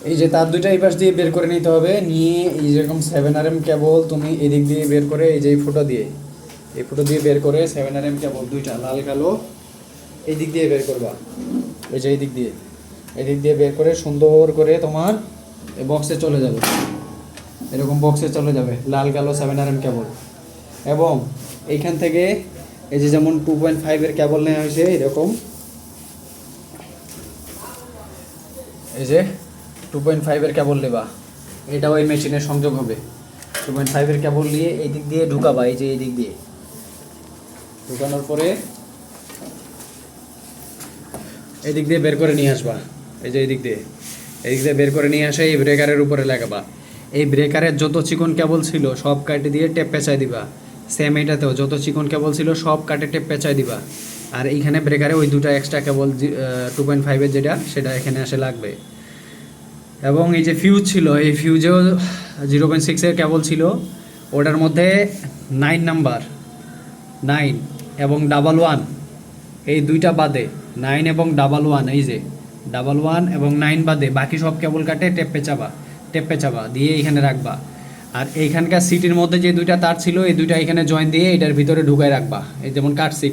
এই যে তার দুইটা এই পাশ দিয়ে বের করে নিতে হবে, নিয়ে এই যেরকম 7RM কেবল তুমি এদিক দিয়ে বের করে এই যে এই ফুটো দিয়ে বের করে 7RM কেবল দুইটা লাল কালো এই দিক দিয়ে বের করবা। এই যে এদিক দিয়ে বের করে সুন্দর করে তোমার এই বক্সে চলে যাবে, এরকম বক্সে চলে যাবে লাল কালো 7RM কেবল। এবং এইখান থেকে এই যে যেমন 2.5 কেবল নেওয়া হয়েছে এরকম, এই যে 2.5 কেবল নেবা, এটাও এই মেশিনে সংযোগ হবে। 2.5 কেবল নিয়ে এই দিক দিয়ে ঢুকাবা, এই যে এই দিক দিয়ে ঢুকানোর পরে এই দিক দিয়ে বের করে নিয়ে আসবা। এই যে এই দিক দিয়ে বের করে নিয়ে আসে এই ব্রেকারের উপরে লাগাবা। এই ব্রেকারের যত চিকন কেবল ছিল সব কাটে দিয়ে টেপ পেঁচাই দিবা। সেম এটাতেও যত চিকন কেবল ছিল সব কাটে টেপ পেঁচাই দিবা। আর এইখানে ব্রেকারে ওই দুটো এক্সট্রা কেবল 2.5 যেটা সেটা এখানে আসে লাগবে। এবং এই যে ফিউজ ছিল, এই ফিউজেও 0.6 কেবল ছিল, ওটার মধ্যে 9 নাম্বার 9 এবং 11 এই দুইটা বাদে 9 এবং 11 এই যে 11 এবং 9 বাদে বাকি সব কেবল কাটে টেপ পেঁচাবা দিয়ে এখানে রাখবা। আর এইখানকার সিটির মধ্যে যে দুইটা তার ছিল এই দুইটা এখানে জয়েন দিয়ে এটার ভিতরে ঢুকায় রাখবা। এই যেমন কাটছি